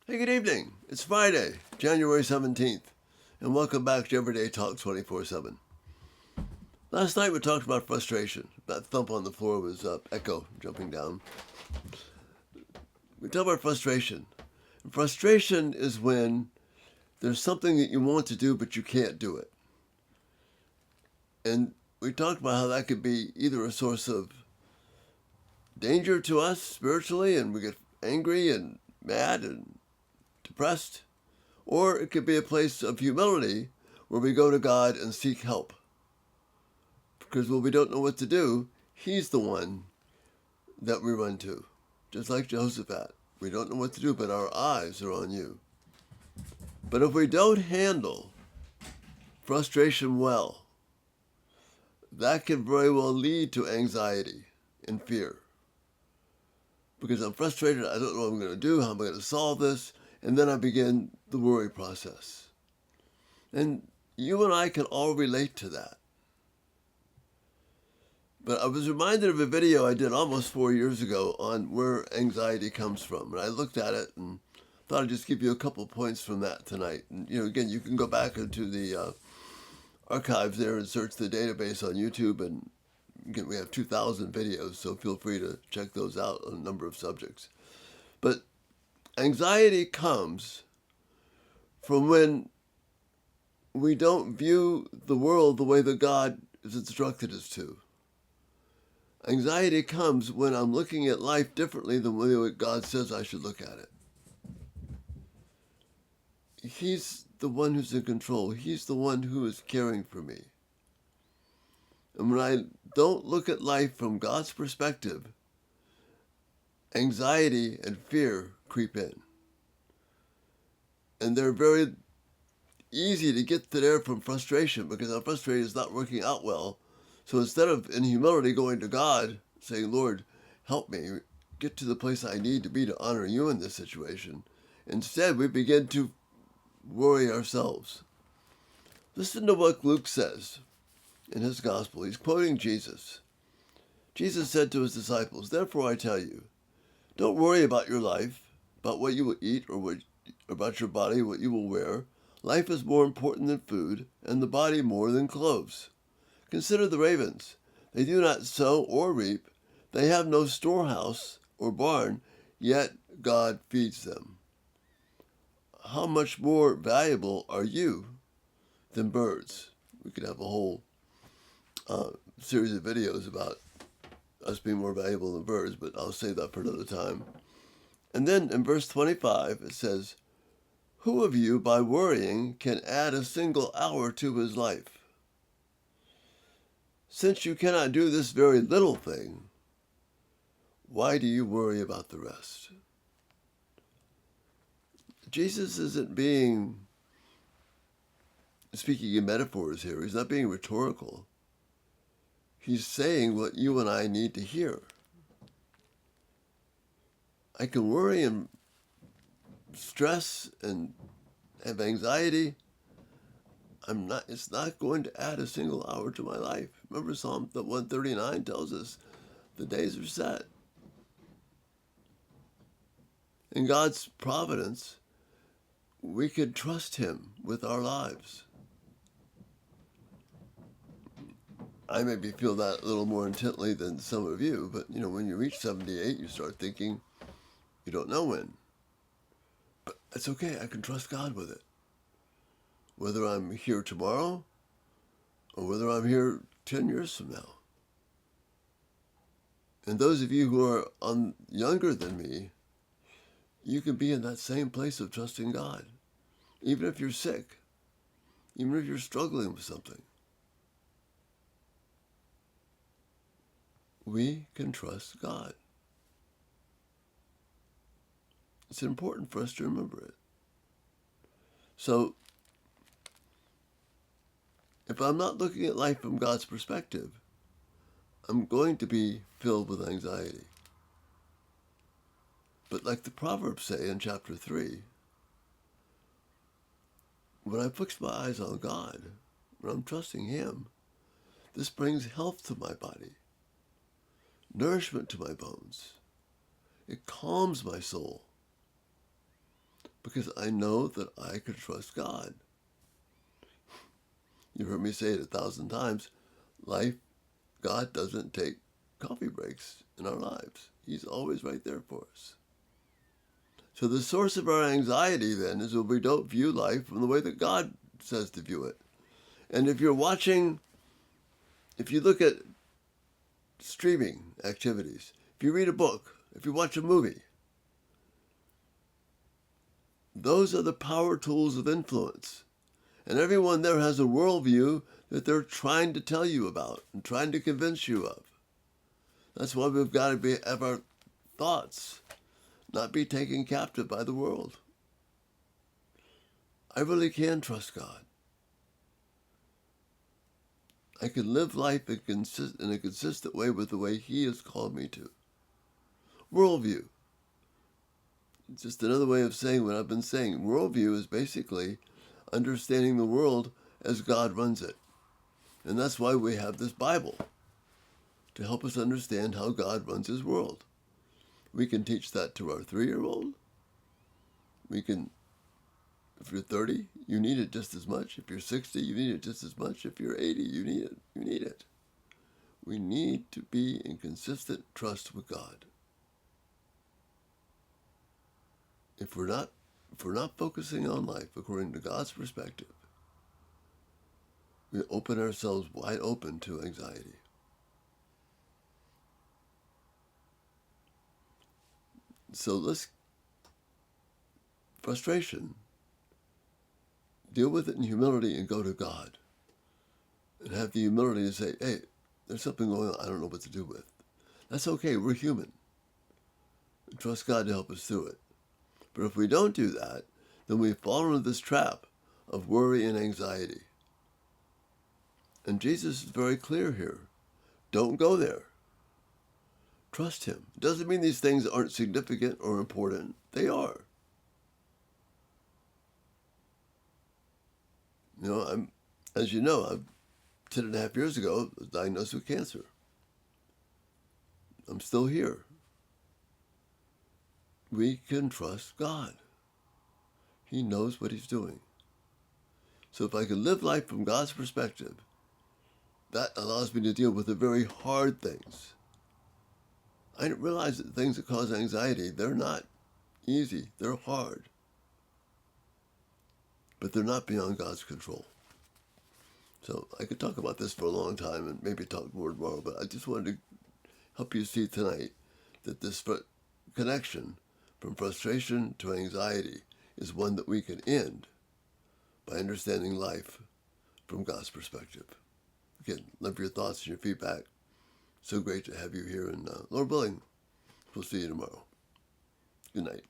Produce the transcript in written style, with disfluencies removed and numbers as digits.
Hey, good evening. It's Friday, January 17th, and welcome back to Everyday Talk 24/7. Last night we talked about frustration. That thump on the floor was Echo jumping down. We talked about frustration. And frustration is when there's something that you want to do but you can't do it. And we talked about how that could be either a source of danger to us spiritually and we get angry and mad and depressed, or it could be a place of humility where we go to God and seek help. Because when we don't know what to do, He's the one that we run to. Just like Jehoshaphat. We don't know what to do, but our eyes are on you. But if we don't handle frustration well, that can very well lead to anxiety and fear. Because I'm frustrated, I don't know what I'm going to do, how am I going to solve this, and then I begin the worry process. And you and I can all relate to that. But I was reminded of a video I did almost 4 years ago on where anxiety comes from. And I looked at it and thought I'd just give you a couple points from that tonight. And, again, you can go back into the archives there and search the database on YouTube. And again, we have 2,000 videos, so feel free to check those out on a number of subjects. But anxiety comes from when we don't view the world the way that God has instructed us to. Anxiety comes when I'm looking at life differently than the way God says I should look at it. He's the one who's in control. He's the one who is caring for me. And when I don't look at life from God's perspective, anxiety and fear creep in. And they're very easy to get to there from frustration because I'm frustrated it's not working out well. So instead of in humility going to God, saying, Lord, help me get to the place I need to be to honor you in this situation, instead we begin to worry ourselves. Listen to what Luke says in his gospel. He's quoting Jesus. Jesus said to his disciples, therefore I tell you, don't worry about your life, about what you will eat or about your body, what you will wear. Life is more important than food, and the body more than clothes. Consider the ravens. They do not sow or reap. They have no storehouse or barn, yet God feeds them. How much more valuable are you than birds? We could have a whole series of videos about us being more valuable than birds, but I'll save that for another time. And then in verse 25, it says, who of you, by worrying, can add a single hour to his life? Since you cannot do this very little thing, why do you worry about the rest? Jesus isn't speaking in metaphors here. He's not being rhetorical. He's saying what you and I need to hear. I can worry and stress and have anxiety. It's not going to add a single hour to my life. Remember Psalm 139 tells us the days are set. In God's providence, we can trust Him with our lives. I maybe feel that a little more intently than some of you, but when you reach 78, you start thinking you don't know when. But it's okay, I can trust God with it. Whether I'm here tomorrow or whether I'm here 10 years from now. And those of you who are younger than me, you can be in that same place of trusting God. Even if you're sick, even if you're struggling with something. We can trust God. It's important for us to remember it. So, if I'm not looking at life from God's perspective, I'm going to be filled with anxiety. But like the Proverbs say in chapter 3, when I fix my eyes on God, when I'm trusting Him, this brings health to my body, nourishment to my bones. It calms my soul. because I know that I can trust God. You've heard me say it 1,000 times. God doesn't take coffee breaks in our lives. He's always right there for us. So the source of our anxiety then is when we don't view life from the way that God says to view it. And if you look at streaming activities, if you read a book, if you watch a movie, those are the power tools of influence. And everyone there has a worldview that they're trying to tell you about and trying to convince you of. That's why we've got to have our thoughts not be taken captive by the world. I really can trust God. I can live life in a consistent way with the way He has called me to. Worldview. It's just another way of saying what I've been saying. Worldview is basically understanding the world as God runs it. And that's why we have this Bible, to help us understand how God runs His world. We can teach that to our 3-year-old. If you're 30, you need it just as much. If you're 60, you need it just as much. If you're 80, you need it. You need it. We need to be in consistent trust with God. If we're not focusing on life according to God's perspective, we open ourselves wide open to anxiety. So frustration, deal with it in humility and go to God. And have the humility to say, hey, there's something going on I don't know what to do with. That's okay, we're human. And trust God to help us through it. But if we don't do that, then we fall into this trap of worry and anxiety. And Jesus is very clear here. Don't go there. Trust Him. It doesn't mean these things aren't significant or important. They are. As you know, 10.5 years ago, I was diagnosed with cancer. I'm still here. We can trust God. He knows what He's doing. So if I can live life from God's perspective, that allows me to deal with the very hard things. I didn't realize that things that cause anxiety, they're not easy. They're hard. But they're not beyond God's control. So I could talk about this for a long time and maybe talk more tomorrow, but I just wanted to help you see tonight that this connection from frustration to anxiety is one that we can end by understanding life from God's perspective. Again, love your thoughts and your feedback. So great to have you here, and Lord willing, we'll see you tomorrow. Good night.